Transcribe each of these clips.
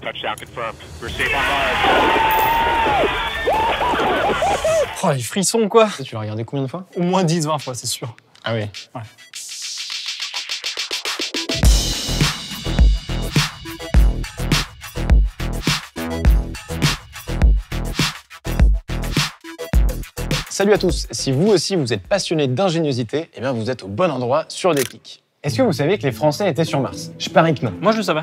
Touchdown confirmed. We're safe on Mars. Oh, les frissons, quoi. Tu l'as regardé combien de fois? Au moins 10-20 fois, c'est sûr. Ah oui. Ouais. Salut à tous, si vous aussi vous êtes passionné d'ingéniosité, eh bien vous êtes au bon endroit sur Déclic. Est-ce que vous savez que les Français étaient sur Mars? Je parie que non. Moi, je le savais.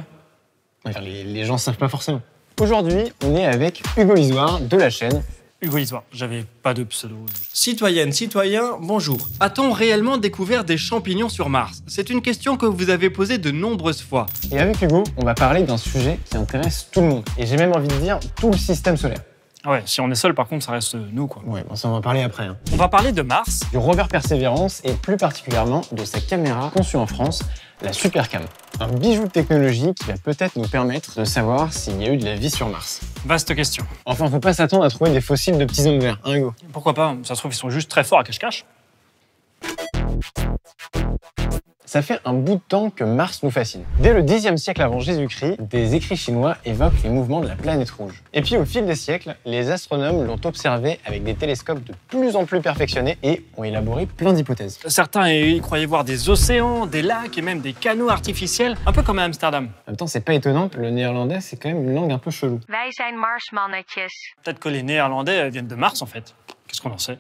Enfin, les gens savent pas forcément. Aujourd'hui, on est avec Hugo Lisoire de la chaîne. Hugo Lisoire, j'avais pas de pseudo. Citoyennes, citoyens, bonjour. A-t-on réellement découvert des champignons sur Mars? C'est une question que vous avez posée de nombreuses fois. Et avec Hugo, on va parler d'un sujet qui intéresse tout le monde. Et j'ai même envie de dire tout le système solaire. Ah ouais, si on est seul, par contre, ça reste nous, quoi. Ouais, bon, ça on va en parler après. Hein. On va parler de Mars. Du rover Perseverance et plus particulièrement de sa caméra conçue en France, la Supercam. Un bijou de technologie qui va peut-être nous permettre de savoir s'il y a eu de la vie sur Mars. Vaste question. Enfin, faut pas s'attendre à trouver des fossiles de petits hommes verts, hein Hugo? Pourquoi pas? Ça se trouve, ils sont juste très forts à cache-cache. Ça fait un bout de temps que Mars nous fascine. Dès le Xe siècle avant Jésus-Christ, des écrits chinois évoquent les mouvements de la planète rouge. Et puis au fil des siècles, les astronomes l'ont observé avec des télescopes de plus en plus perfectionnés et ont élaboré plein d'hypothèses. Certains y croyaient voir des océans, des lacs et même des canaux artificiels, un peu comme à Amsterdam. En même temps, c'est pas étonnant, le néerlandais, c'est quand même une langue un peu chelou. Wij zijn Marsmannetjes. Peut-être que les Néerlandais viennent de Mars, en fait. Qu'est-ce qu'on en sait?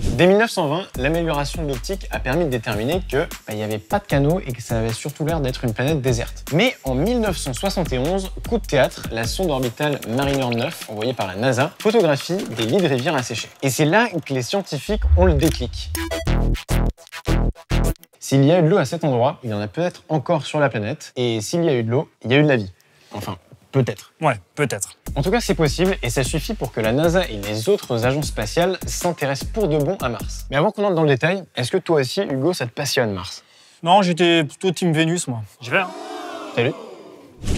Dès 1920, l'amélioration de l'optique a permis de déterminer que il n'y avait pas de canaux et que ça avait surtout l'air d'être une planète déserte. Mais en 1971, coup de théâtre, la sonde orbitale Mariner 9, envoyée par la NASA, photographie des lits de rivières asséchés. Et c'est là que les scientifiques ont le déclic. S'il y a eu de l'eau à cet endroit, il y en a peut-être encore sur la planète. Et s'il y a eu de l'eau, il y a eu de la vie. Enfin, peut-être. Ouais, peut-être. En tout cas, c'est possible et ça suffit pour que la NASA et les autres agences spatiales s'intéressent pour de bon à Mars. Mais avant qu'on entre dans le détail, est-ce que toi aussi, Hugo, ça te passionne Mars? Non, j'étais plutôt Team Vénus, moi. J'y vais, hein. Salut.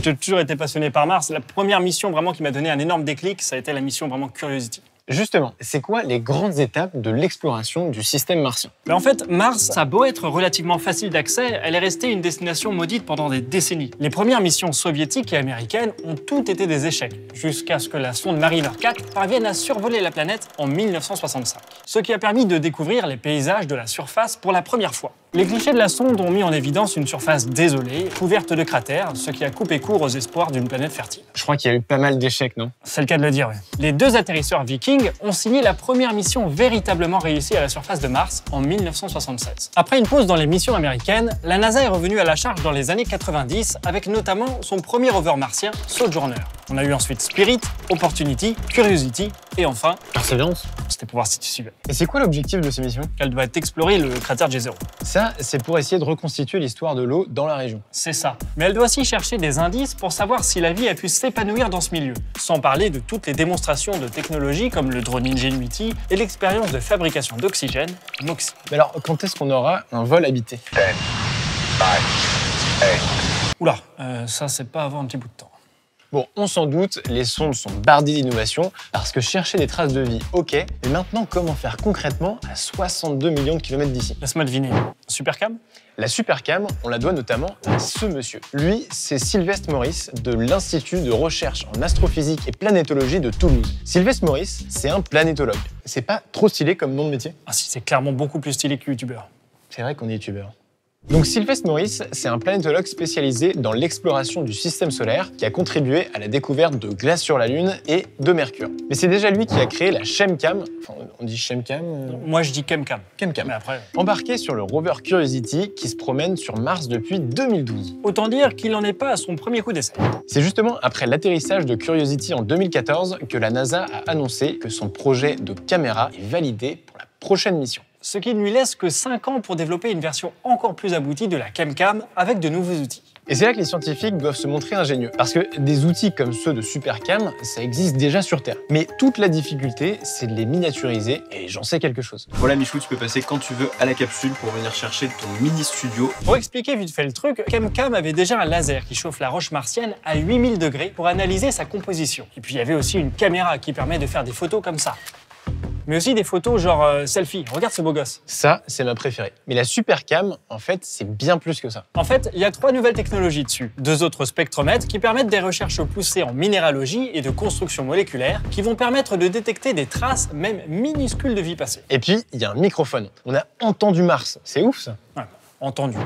J'ai toujours été passionné par Mars. La première mission vraiment qui m'a donné un énorme déclic, ça a été la mission vraiment Curiosity. Justement, c'est quoi les grandes étapes de l'exploration du système martien? Mais en fait, Mars, ça a beau être relativement facile d'accès, elle est restée une destination maudite pendant des décennies. Les premières missions soviétiques et américaines ont toutes été des échecs, jusqu'à ce que la sonde Mariner 4 parvienne à survoler la planète en 1965. Ce qui a permis de découvrir les paysages de la surface pour la première fois. Les clichés de la sonde ont mis en évidence une surface désolée, couverte de cratères, ce qui a coupé court aux espoirs d'une planète fertile. Je crois qu'il y a eu pas mal d'échecs, non? C'est le cas de le dire, oui. Les deux atterrisseurs Viking ont signé la première mission véritablement réussie à la surface de Mars en 1976. Après une pause dans les missions américaines, la NASA est revenue à la charge dans les années 90 avec notamment son premier rover martien, Sojourner. On a eu ensuite Spirit, Opportunity, Curiosity et enfin Perseverance. C'était pour voir si tu suivais. Et c'est quoi l'objectif de ces missions? Elle doit explorer le cratère J0. Ça, c'est pour essayer de reconstituer l'histoire de l'eau dans la région. C'est ça. Mais elle doit aussi chercher des indices pour savoir si la vie a pu s'épanouir dans ce milieu. Sans parler de toutes les démonstrations de technologies comme le drone Ingenuity et l'expérience de fabrication d'oxygène, MOXIE. Mais alors, quand est-ce qu'on aura un vol habité? 10, 9, 8. Oula, ça c'est pas avant un petit bout de temps. Bon, on s'en doute, les sondes sont bardées d'innovations parce que chercher des traces de vie, ok, mais maintenant, comment faire concrètement à 62 millions de kilomètres d'ici? Laisse-moi deviner. Supercam? La Supercam, on la doit notamment à ce monsieur. Lui, c'est Sylvestre Maurice de l'Institut de recherche en astrophysique et planétologie de Toulouse. Sylvestre Maurice, c'est un planétologue. C'est pas trop stylé comme nom de métier? Ah si, c'est clairement beaucoup plus stylé que youtubeur. C'est vrai qu'on est youtubeur. Donc Sylvestre Maurice, c'est un planétologue spécialisé dans l'exploration du système solaire qui a contribué à la découverte de glace sur la Lune et de Mercure. Mais c'est déjà lui qui a créé la Chemcam, enfin on dit Chemcam Moi je dis Chemcam. Chemcam. Mais après... Embarqué sur le rover Curiosity qui se promène sur Mars depuis 2012. Autant dire qu'il n'en est pas à son premier coup d'essai. C'est justement après l'atterrissage de Curiosity en 2014 que la NASA a annoncé que son projet de caméra est validé pour la prochaine mission. Ce qui ne lui laisse que 5 ans pour développer une version encore plus aboutie de la Chemcam avec de nouveaux outils. Et c'est là que les scientifiques doivent se montrer ingénieux. Parce que des outils comme ceux de Supercam, ça existe déjà sur Terre. Mais toute la difficulté, c'est de les miniaturiser, et j'en sais quelque chose. Voilà Michou, tu peux passer quand tu veux à la capsule pour venir chercher ton mini studio. Pour expliquer vite fait le truc, Chemcam avait déjà un laser qui chauffe la roche martienne à 8000 degrés pour analyser sa composition. Et puis il y avait aussi une caméra qui permet de faire des photos comme ça. Mais aussi des photos genre selfie. Regarde ce beau gosse. Ça, c'est ma préférée. Mais la Supercam, en fait, c'est bien plus que ça. En fait, il y a 3 nouvelles technologies dessus. 2 autres spectromètres qui permettent des recherches poussées en minéralogie et de construction moléculaire qui vont permettre de détecter des traces, même minuscules, de vie passée. Et puis, il y a un microphone. On a entendu Mars. C'est ouf, ça. Ouais, entendu.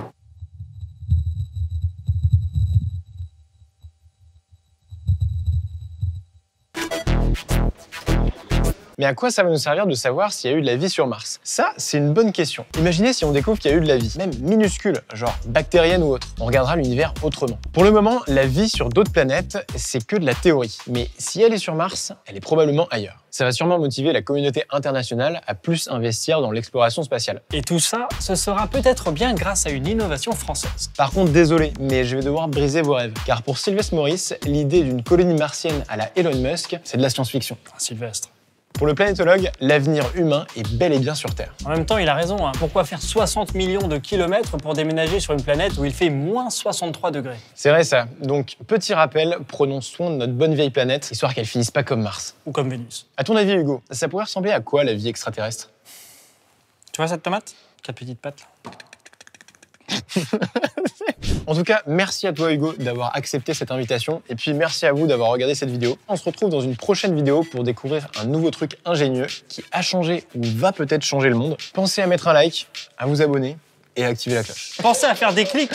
Mais à quoi ça va nous servir de savoir s'il y a eu de la vie sur Mars? Ça, c'est une bonne question. Imaginez si on découvre qu'il y a eu de la vie, même minuscule, genre bactérienne ou autre. On regardera l'univers autrement. Pour le moment, la vie sur d'autres planètes, c'est que de la théorie. Mais si elle est sur Mars, elle est probablement ailleurs. Ça va sûrement motiver la communauté internationale à plus investir dans l'exploration spatiale. Et tout ça, ce sera peut-être bien grâce à une innovation française. Par contre, désolé, mais je vais devoir briser vos rêves. Car pour Sylvestre Maurice, l'idée d'une colonie martienne à la Elon Musk, c'est de la science-fiction. Enfin, Sylvestre. Pour le planétologue, l'avenir humain est bel et bien sur Terre. En même temps, il a raison. Pourquoi faire 60 millions de kilomètres pour déménager sur une planète où il fait moins 63 degrés? C'est vrai ça. Donc, petit rappel, prenons soin de notre bonne vieille planète, histoire qu'elle finisse pas comme Mars. Ou comme Vénus. À ton avis, Hugo, ça pourrait ressembler à quoi la vie extraterrestre? Tu vois cette tomate? 4 petites pattes là. En tout cas, merci à toi Hugo d'avoir accepté cette invitation et puis merci à vous d'avoir regardé cette vidéo. On se retrouve dans une prochaine vidéo pour découvrir un nouveau truc ingénieux qui a changé ou va peut-être changer le monde. Pensez à mettre un like, à vous abonner et à activer la cloche. Pensez à faire des clics.